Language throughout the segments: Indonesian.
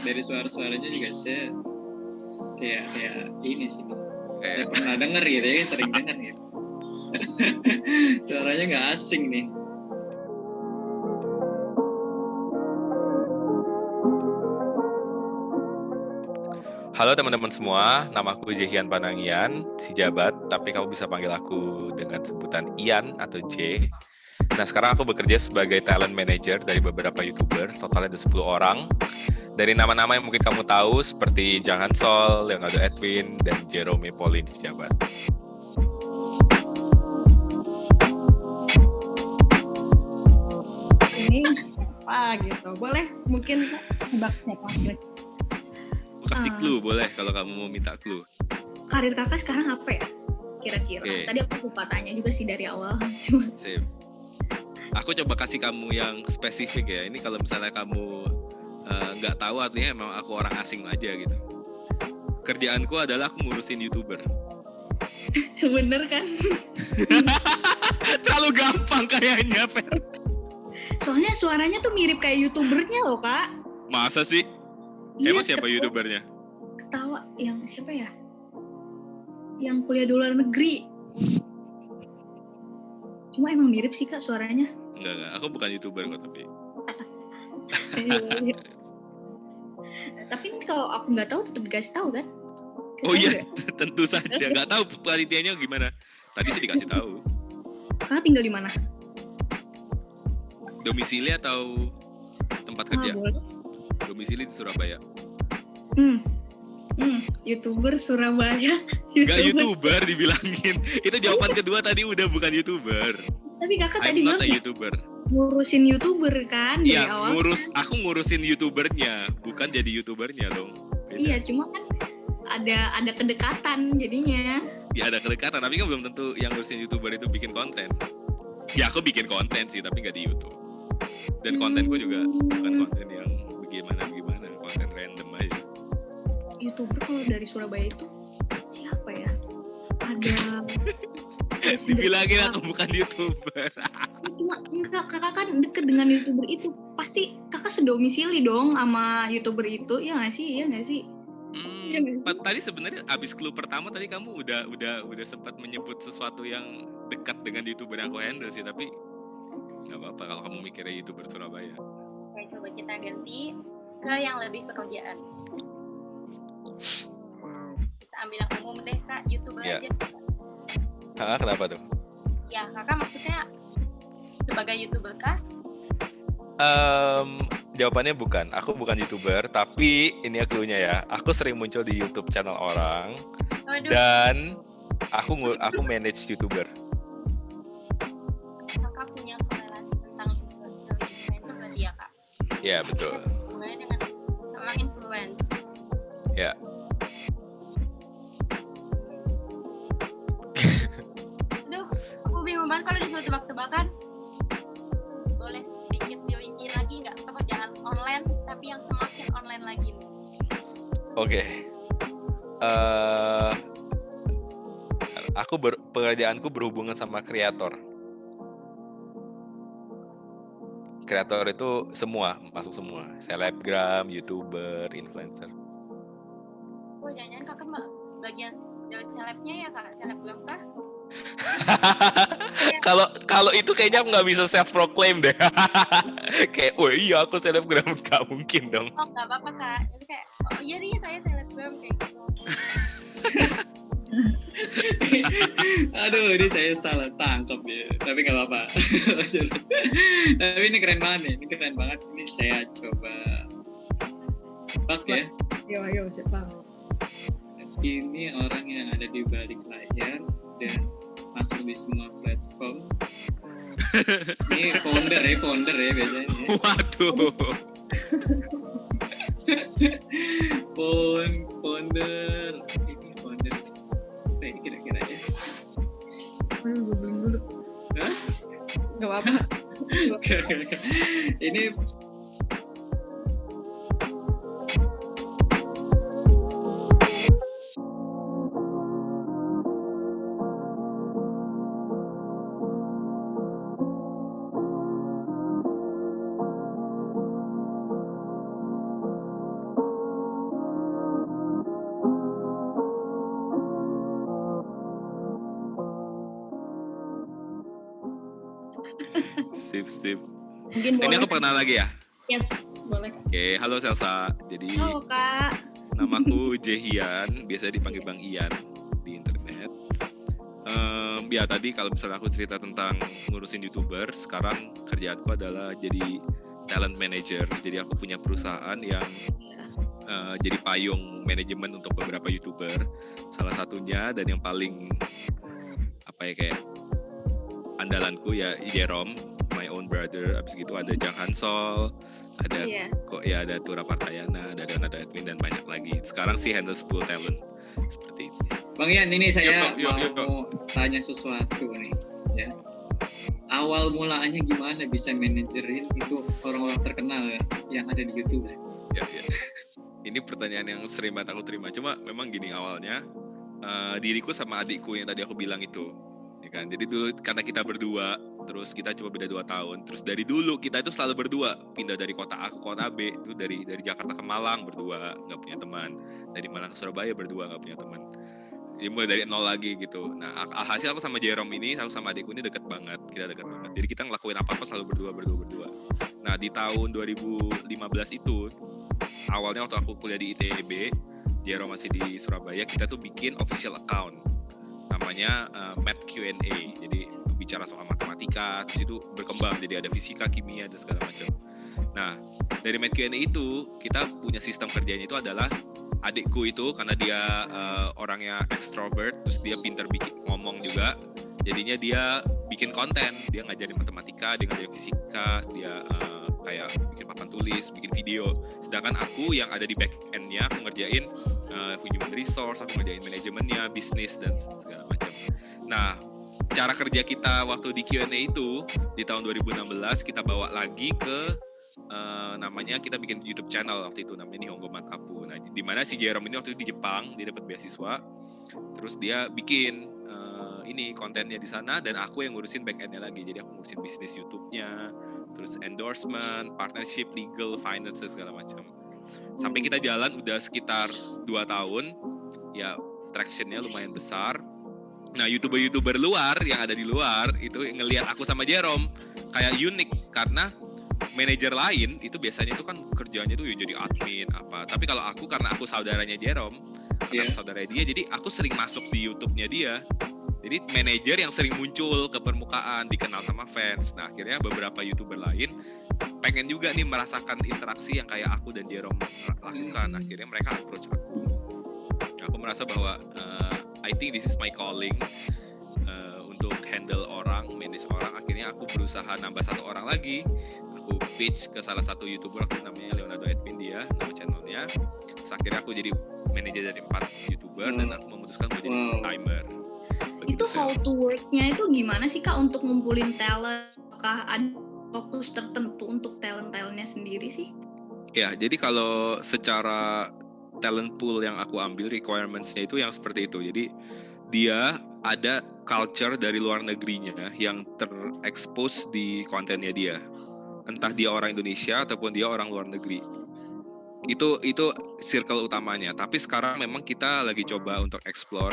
dari suara-suaranya juga saya kayak ini sih. Saya pernah denger gitu ya, sering denger gitu. Suaranya nggak asing nih. Halo teman-teman semua, namaku Jehian Panangian, si jabat, tapi kamu bisa panggil aku dengan sebutan Ian atau J. Nah, sekarang aku bekerja sebagai talent manager dari beberapa YouTuber, totalnya ada 10 orang. Dari nama-nama yang mungkin kamu tahu, seperti Jang Hansol, Leonardo Edwin, dan Jerome Pauline si jabat. Ini siapa gitu? Boleh mungkin tebak siapa? Kasih clue boleh kalau kamu mau minta clue. Karir kakak sekarang apa ya? Kira-kira. Okay. Tadi aku lupa tanya juga sih dari awal. Sip. Aku coba kasih kamu yang spesifik ya. Ini kalau misalnya kamu nggak tahu artinya emang aku orang asing aja gitu. Kerjaanku adalah aku ngurusin YouTuber. Bener kan? Terlalu gampang kayaknya, Fer. Soalnya suaranya tuh mirip kayak YouTubernya loh, Kak. Masa sih? Iya, Emang siapa YouTubernya? Ketawa yang siapa ya? Yang kuliah di luar negeri. Cuma emang mirip sih Kak suaranya. Enggak. Aku bukan YouTuber kok tapi. Tapi ini kalau aku nggak tahu tetap dikasih tahu kan? Oh iya, tentu saja. Nggak tahu panitianya gimana. Tadi sih dikasih tahu. Kakak tinggal di mana? Domisili atau tempat kerja? Boleh. Domisili di Surabaya. YouTuber Surabaya. Gak YouTuber dibilangin. Itu jawaban kedua tadi udah bukan YouTuber. Tapi kakak tadi bilang YouTuber. Ngurusin YouTuber kan dari awal. Iya, aku ngurusin YouTubernya, bukan jadi YouTubernya dong. Beda. Iya, cuma kan ada kedekatan jadinya. Ya ada kedekatan, tapi kan belum tentu yang ngurusin YouTuber itu bikin konten. Ya aku bikin konten sih, tapi gak di YouTube. Dan kontenku juga bukan konten yang bagaimana, konten random aja. YouTuber kalau dari Surabaya itu siapa ya? Ada dibilangin aku bukan YouTuber. Cuma enggak, kakak kan deket dengan YouTuber itu. Pasti kakak sedomisili dong sama YouTuber itu, ya nggak sih? Tadi sebenarnya abis clue pertama tadi kamu udah sempat menyebut sesuatu yang dekat dengan YouTuber yang aku handle sih, tapi nggak apa-apa kalau kamu mikirnya YouTuber Surabaya. Oke, coba kita ganti ke yang lebih pekerjaan. Kita ambil yang umum deh Kak, YouTuber aja. Kenapa tuh? Ya, kakak maksudnya sebagai YouTuber kah? Jawabannya bukan. Aku bukan YouTuber, tapi ini clue-nya ya. Aku sering muncul di YouTube channel orang. Waduh. Dan aku manage YouTuber. Kakak punya korelasi tentang influencer tadi ya Kak? Iya, betul. Hubungannya dengan seorang influencer. Ya. Aduh, aku bingung banget kalau disuruh tebak-tebakan. Boleh sedikit dirinci lagi nggak pekerjaan online, tapi yang semakin online lagi nih? Oke. Pekerjaanku berhubungan sama kreator. Kreator itu masuk semua. Selebgram, YouTuber, influencer. Oh, jangan-jangan kakak bagian dari selebnya ya Kak? Selebgram kah? Kalau itu kayaknya aku nggak bisa self proclaim deh. Kayak, oh iya aku selebgram, nggak mungkin dong. Oh nggak apa-apa Kak. Jadi kayak, oh iya nih saya selebgram kayak gitu. Aduh, ini saya salah tangkap ya. Tapi nggak apa-apa. Tapi ini keren banget nih. Ini saya coba tebak ya. Yo, cepat. Ini orang yang ada di balik layar dan masuk di semua platform. Ini founder ya biasanya. Waduh. Founder. Ini founder. Apa ini kira-kira ya? Googling dulu. Hah? Gak apa-apa. Ini Sip. Mungkin Ini boleh. aku perkenalkan lagi ya. Yes, boleh. Oke, halo Selsa. Jadi Halo Kak. namaku Jehian, biasa dipanggil Bang Ian di internet. Ya tadi kalau misalnya aku cerita tentang ngurusin YouTuber, sekarang kerjaanku adalah jadi talent manager. Jadi aku punya perusahaan yang jadi payung manajemen untuk beberapa YouTuber. Salah satunya dan yang paling kayak andalanku ya Jerome, my own brother. Abis gitu ada Jang Hansol, ada ada Tura Partayana, ada Leonardo Edwin dan banyak lagi. Sekarang sih handle 10 talent seperti itu. Bang Ian, ini saya Yuk. mau tanya sesuatu nih, ya. Awal mulanya gimana bisa manajerin itu orang-orang terkenal yang ada di YouTube? Ya. Ini pertanyaan yang sering banget aku terima. Cuma memang gini awalnya, diriku sama adikku yang tadi aku bilang itu, ya kan. Jadi dulu karena kita berdua, terus kita cuma beda 2 tahun. Terus dari dulu kita itu selalu berdua, pindah dari kota A ke kota B, itu dari Jakarta ke Malang berdua, nggak punya teman. Dari Malang ke Surabaya berdua, nggak punya teman. Jadi mulai dari nol lagi gitu. Nah, alhasil aku sama Jerome ini, aku sama adikku ini deket banget. Kita deket banget. Jadi kita ngelakuin apa-apa selalu berdua. Nah, di tahun 2015 itu, awalnya waktu aku kuliah di ITB, Jerome masih di Surabaya, kita tuh bikin official account. Namanya Math Q&A. Jadi bicara soal matematika, terus itu berkembang. Jadi ada fisika, kimia, dan segala macam. Nah, dari Math Q&A itu, kita punya sistem kerjanya itu adalah adikku itu karena dia orangnya extrovert, terus dia pintar bikin ngomong juga, jadinya dia bikin konten, dia ngajarin matematika, dia ngajarin fisika, dia kayak bikin papan tulis, bikin video. Sedangkan aku yang ada di back end-nya, aku ngerjain human resource, aku ngerjain manajemennya, bisnis dan segala macam. Nah, cara kerja kita waktu di Q&A itu di tahun 2016 kita bawa lagi ke namanya kita bikin YouTube channel waktu itu namanya Nihongo Matapu. Nah, di mana si Jerome ini waktu itu di Jepang, dia dapat beasiswa. Terus dia bikin ini kontennya di sana dan aku yang ngurusin back end-nya lagi. Jadi aku ngurusin bisnis YouTube-nya, terus endorsement, partnership, legal, finance segala macam. Sampai kita jalan udah sekitar 2 tahun. Ya, traction-nya lumayan besar. Nah, YouTuber luar yang ada di luar itu ngelihat aku sama Jerome kayak unik karena manajer lain itu biasanya itu kan kerjanya tuh jadi admin apa. Tapi kalau aku karena aku saudaranya Jerome, saudara dia, jadi aku sering masuk di YouTube-nya dia. Jadi manajer yang sering muncul ke permukaan, dikenal sama fans. Nah, akhirnya beberapa YouTuber lain pengen juga nih merasakan interaksi yang kayak aku dan Jerome lakukan. Akhirnya mereka approach aku. Aku merasa bahwa I think this is my calling. Untuk handle orang, manage orang. Akhirnya aku berusaha nambah 1 orang lagi. Aku pitch ke salah satu YouTuber waktu namanya Leonardo Edwin, dia nama channelnya. Terus akhirnya aku jadi manajer dari 4 YouTuber dan aku memutuskan mau jadi full timer. Itu how to work-nya itu gimana sih Kak untuk ngumpulin talent? Apakah ada fokus tertentu untuk talent-talentnya sendiri sih? Ya, jadi kalau secara talent pool yang aku ambil requirements-nya itu yang seperti itu. Jadi dia ada culture dari luar negerinya yang terekspos di kontennya dia. Entah dia orang Indonesia ataupun dia orang luar negeri. Itu circle utamanya. Tapi sekarang memang kita lagi coba untuk explore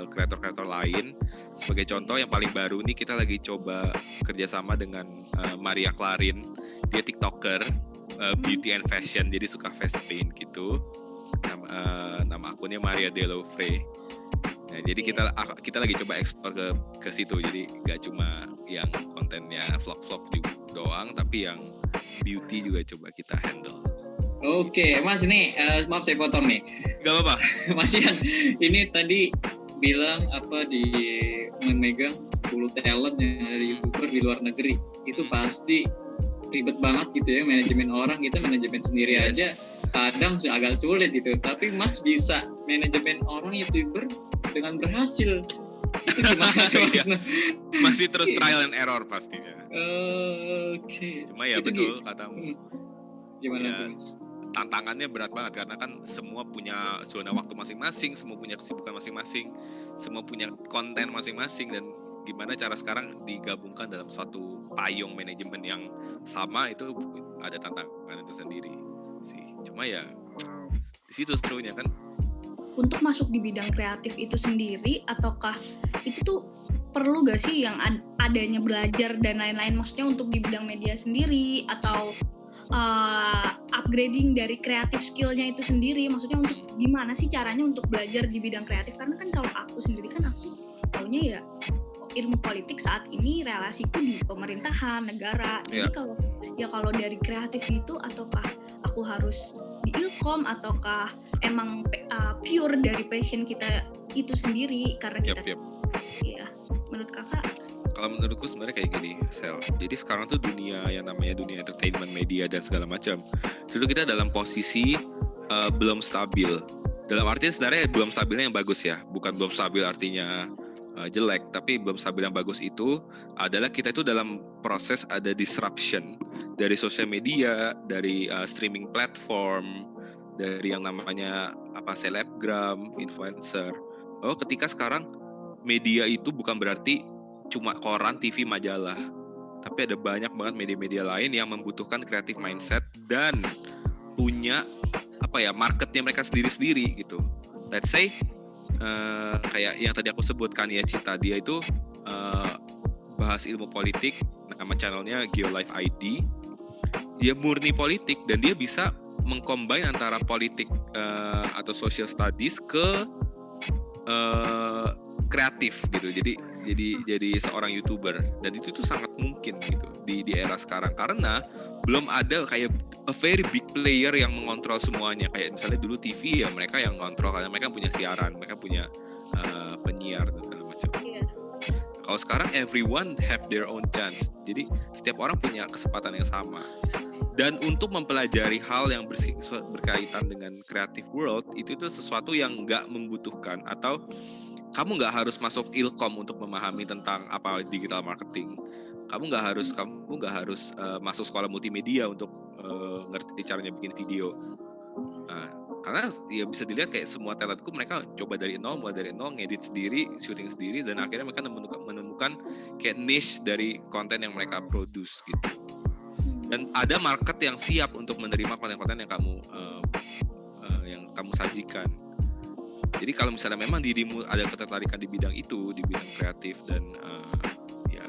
kreator-kreator lain. Sebagai contoh yang paling baru nih kita lagi coba kerjasama dengan Maria Clarin. Dia TikToker, beauty and fashion, jadi suka face paint gitu. Nama akunnya Maria Delovre. Nah, jadi kita lagi coba explore ke situ. Jadi nggak cuma yang kontennya vlog-vlog doang, tapi yang beauty juga coba kita handle. Oke, Mas ini maaf saya potong nih. Gak apa-apa. Mas Ian, ini tadi bilang memegang 10 talent yang ada di YouTuber di luar negeri. Itu pasti ribet banget gitu ya, manajemen orang kita manajemen sendiri aja kadang agak sulit gitu. Tapi Mas bisa manajemen orang YouTuber dengan berhasil. Itu gimana Mas? Masih terus trial and error pastinya. Oke. Cuma ya itu betul katamu. Gimana ya, tantangannya berat banget karena kan semua punya zona waktu masing-masing, semua punya kesibukan masing-masing, semua punya konten masing-masing, dan gimana cara sekarang digabungkan dalam suatu payung manajemen yang sama itu ada tantangan itu sendiri sih. Cuma ya di situ serunya kan. Untuk masuk di bidang kreatif itu sendiri, ataukah itu tuh perlu gak sih yang adanya belajar dan lain-lain, maksudnya untuk di bidang media sendiri atau upgrading dari kreatif skillnya itu sendiri, maksudnya untuk gimana sih caranya untuk belajar di bidang kreatif, karena kan kalau aku sendiri kan aku taunya ya ilmu politik saat ini relasiku di pemerintahan negara, jadi kalau dari kreatif itu ataukah aku harus di Ilkom ataukah emang pure dari passion kita itu sendiri karena kita ya menurut kakak? Kalau menurutku sebenarnya kayak gini, Sel. Jadi sekarang tuh dunia yang namanya dunia entertainment, media dan segala macam. Itu kita dalam posisi belum stabil. Dalam artian sebenarnya belum stabilnya yang bagus ya, bukan belum stabil artinya jelek, tapi belum stabil yang bagus itu adalah kita itu dalam proses ada disruption dari sosial media, dari streaming platform, dari yang namanya selebgram, influencer. Oh, ketika sekarang media itu bukan berarti cuma koran, TV, majalah, tapi ada banyak banget media-media lain yang membutuhkan creative mindset dan punya marketnya mereka sendiri-sendiri gitu. Let's say kayak yang tadi aku sebutkan ya, Cita, dia itu bahas ilmu politik, nama channelnya GeoLife ID. Dia murni politik dan dia bisa mengcombine antara politik atau social studies ke kreatif gitu. Jadi seorang YouTuber, dan itu tuh sangat mungkin gitu di era sekarang karena belum ada kayak a very big player yang mengontrol semuanya. Kayak misalnya dulu TV ya mereka yang ngontrol karena mereka punya siaran, mereka punya penyiar dan segala macam. Kalau sekarang everyone have their own chance. Jadi setiap orang punya kesempatan yang sama. Dan untuk mempelajari hal yang berkaitan dengan creative world itu sesuatu yang nggak membutuhkan, atau kamu nggak harus masuk Ilkom untuk memahami tentang apa digital marketing. Kamu nggak harus masuk sekolah multimedia untuk ngerti caranya bikin video. Karena ya bisa dilihat kayak semua talentku mereka coba dari nol, ngedit sendiri, syuting sendiri, dan akhirnya mereka menemukan kayak niche dari konten yang mereka produce gitu. Dan ada market yang siap untuk menerima konten-konten yang kamu sajikan. Jadi kalau misalnya memang dirimu ada ketertarikan di bidang itu, di bidang kreatif dan ya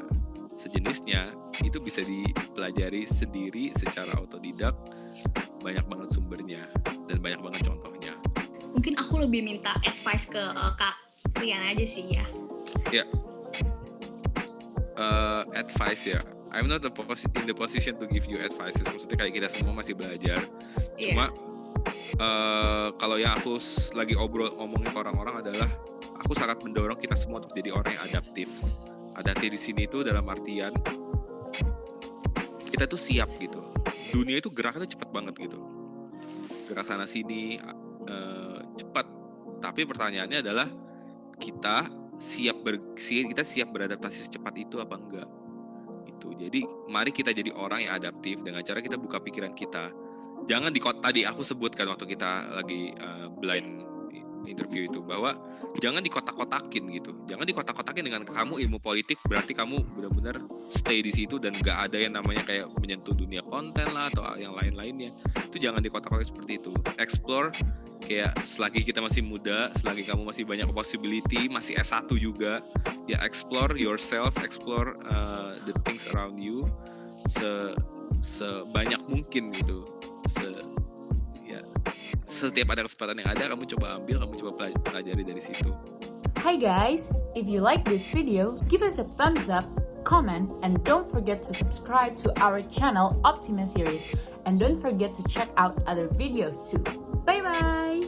sejenisnya, itu bisa dipelajari sendiri secara otodidak, banyak banget sumbernya dan banyak banget contohnya. Mungkin aku lebih minta advice ke Kak Rian aja sih ya. Ya, advice ya. I'm not in the position to give you advices. Maksudnya kayak kita semua masih belajar. Cuma kalau yang aku lagi ngomongin ke orang-orang adalah aku sangat mendorong kita semua untuk jadi orang yang adaptif. Adaptif di sini itu dalam artian kita tuh siap gitu. Dunia itu geraknya tuh cepat banget gitu. Gerak sana sini cepat. Tapi pertanyaannya adalah kita siap beradaptasi secepat itu apa enggak? Gitu. Jadi mari kita jadi orang yang adaptif dengan cara kita buka pikiran kita. Jangan tadi aku sebutkan waktu kita lagi blind interview itu, bahwa jangan dikotak-kotakin gitu. Jangan dikotak-kotakin dengan kamu ilmu politik berarti kamu benar-benar stay di situ dan gak ada yang namanya kayak menyentuh dunia konten lah atau yang lain-lainnya. Itu jangan dikotak-kotakin seperti itu. Explore, kayak selagi kita masih muda, selagi kamu masih banyak possibility, masih S1 juga, ya explore yourself, explore the things around you sebanyak mungkin gitu. Setiap ada kesempatan yang ada, kamu coba ambil, kamu coba pelajari dari situ. Hi guys, if you like this video, give us a thumbs up, comment, and don't forget to subscribe to our channel Optima Series, and don't forget to check out other videos too. Bye bye!